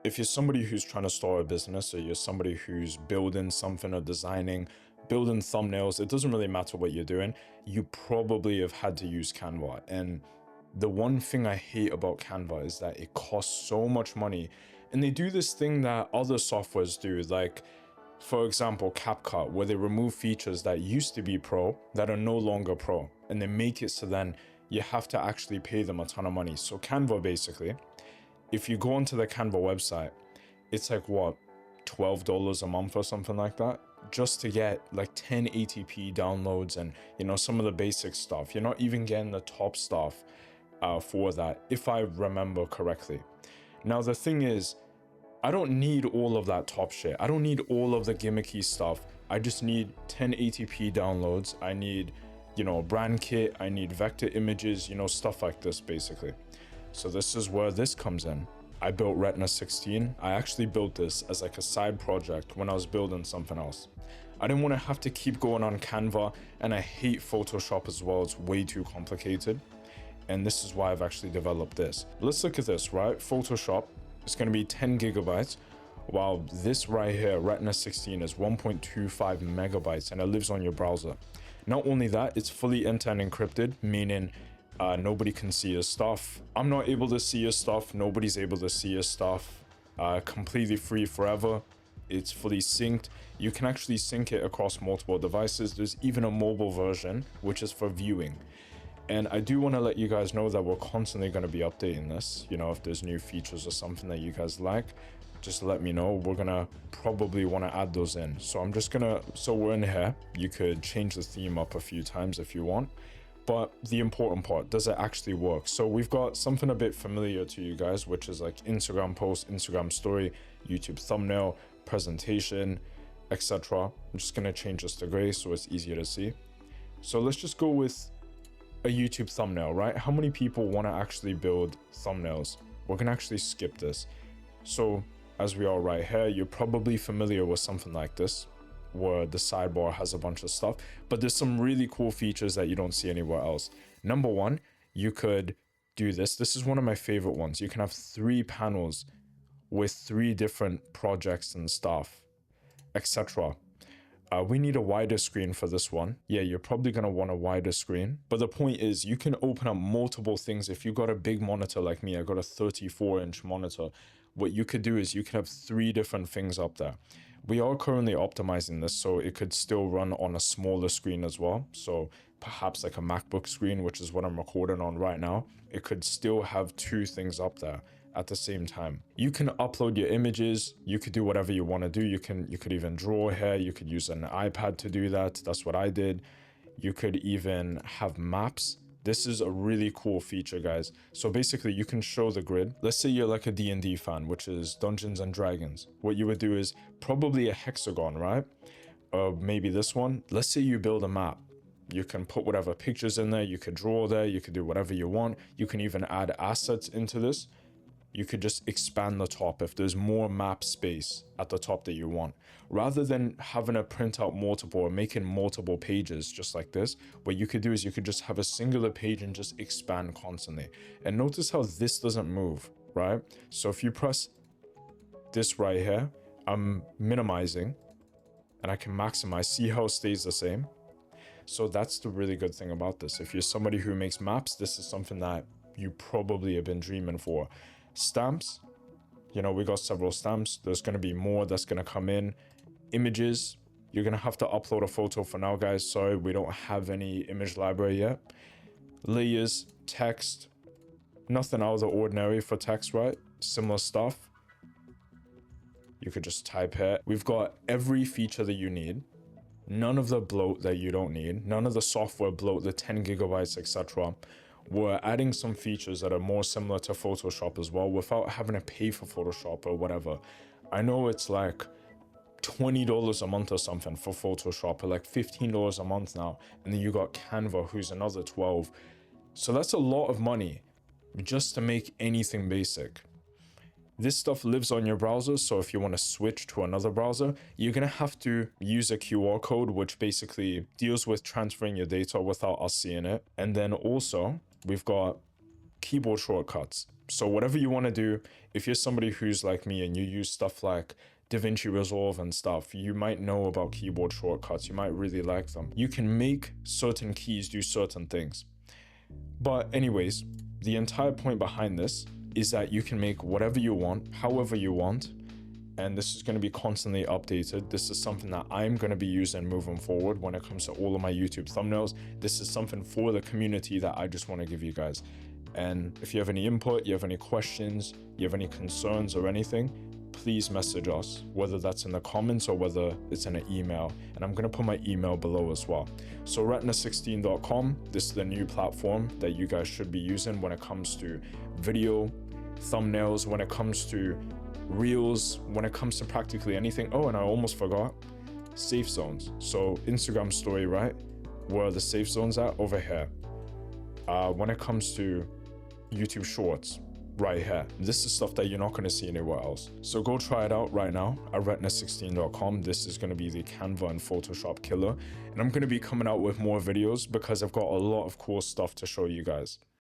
If you're somebody who's trying to start a business, or you're somebody who's building something or designing, building thumbnails, it doesn't really matter what you're doing, you probably have had to use Canva. And the one thing I hate about Canva is that it costs so much money. And they do this thing that other softwares do, like, for example, CapCut, where they remove features that used to be pro that are no longer pro. And they make it so then you have to actually pay them a ton of money. So Canva, basically, if you go onto the Canva website, it's like what, $12 a month or something like that, just to get like 1080p downloads and, you know, some of the basic stuff. You're not even getting the top stuff for that, if I remember correctly. Now, the thing is, I don't need all of that top shit. I don't need all of the gimmicky stuff. I just need 1080p downloads. I need, you know, a brand kit. I need vector images, you know, stuff like this, basically. So this is where this comes in. I built Retina 16. I actually built this as like a side project when I was building something else. I didn't want to have to keep going on Canva, and I hate Photoshop as well. It's way too complicated. And this is why I've actually developed this. Let's look at this, right? Photoshop is going to be 10 gigabytes, while this right here, Retina 16, is 1.25 megabytes, and it lives on your browser. Not only that, it's fully end-to-end encrypted, meaning nobody can see your stuff. I'm not able to see your stuff. Nobody's able to see your stuff. Completely free forever. It's fully synced. You can actually sync it across multiple devices. There's even a mobile version, which is for viewing. And I do want to let you guys know that we're constantly going to be updating this. You know, if there's new features or something that you guys like, just let me know. We're going to probably want to add those in. So I'm just going to, so we're in here. You could change the theme up a few times if you want. But the important part, does it actually work? So we've got something a bit familiar to you guys, which is like Instagram post, Instagram story, YouTube thumbnail, presentation, etc. I'm just going to change this to gray so it's easier to see. So let's just go with a YouTube thumbnail, right? How many people want to actually build thumbnails? We're going to actually skip this. So as we are right here, you're probably familiar with something like this, where the sidebar has a bunch of stuff, but there's some really cool features that you don't see anywhere else. Number one, you could do this. This is one of my favorite ones. You can have 3 panels with 3 different projects and stuff, etc. We need a wider screen for this one. Yeah, you're probably going to want a wider screen. But the point is, you can open up multiple things. If you got a big monitor like me, I got a 34-inch monitor. What you could do is you could have 3 different things up there. We are currently optimizing this, so it could still run on a smaller screen as well. So perhaps like a MacBook screen, which is what I'm recording on right now. It could still have 2 things up there at the same time. You can upload your images. You could do whatever you want to do. You could even draw here. You could use an iPad to do that. That's what I did. You could even have maps. This is a really cool feature, guys. So basically, you can show the grid. Let's say you're like a D&D fan, which is Dungeons and Dragons. What you would do is probably a hexagon, right? Maybe this one. Let's say you build a map. You can put whatever pictures in there. You could draw there. You could do whatever you want. You can even add assets into this. You could just expand the top if there's more map space at the top that you want. Rather than having to print out multiple or making multiple pages just like this, what you could do is you could just have a singular page and just expand constantly. And notice how this doesn't move, right? So if you press this right here, I'm minimizing and I can maximize. See how it stays the same? So that's the really good thing about this. If you're somebody who makes maps, this is something that you probably have been dreaming for. Stamps, you know, we got several stamps. There's going to be more that's going to come in. Images, you're going to have to upload a photo for now, guys. Sorry, we don't have any image library yet. Layers, text, nothing out of the ordinary for text, right? Similar stuff. You could just type here. We've got every feature that you need. None of the bloat that you don't need. None of the software bloat, the 10 gigabytes, etc. We're adding some features that are more similar to Photoshop as well without having to pay for Photoshop or whatever. I know it's like $20 a month or something for Photoshop, or like $15 a month now. And then you got Canva, who's another $12. So that's a lot of money just to make anything basic. This stuff lives on your browser, so if you want to switch to another browser, you're going to have to use a QR code, which basically deals with transferring your data without us seeing it. And then also, we've got keyboard shortcuts. So whatever you want to do, if you're somebody who's like me and you use stuff like DaVinci Resolve and stuff, you might know about keyboard shortcuts. You might really like them. You can make certain keys do certain things. But anyways, the entire point behind this is that you can make whatever you want, however you want, and this is going to be constantly updated. This is something that I'm going to be using moving forward when it comes to all of my YouTube thumbnails. This is something for the community that I just want to give you guys. And if you have any input, you have any questions, you have any concerns or anything, please message us, whether that's in the comments or whether it's in an email. And I'm going to put my email below as well. So retina16.com, this is the new platform that you guys should be using when it comes to video, thumbnails, when it comes to reels, when it comes to practically anything. Oh, and I almost forgot, safe zones. So Instagram story, right? Where are the safe zones at? Over here. When it comes to YouTube shorts, right here. This is stuff that you're not going to see anywhere else. So go try it out right now at retina16.com. This is going to be the Canva and Photoshop killer. And I'm going to be coming out with more videos because I've got a lot of cool stuff to show you guys.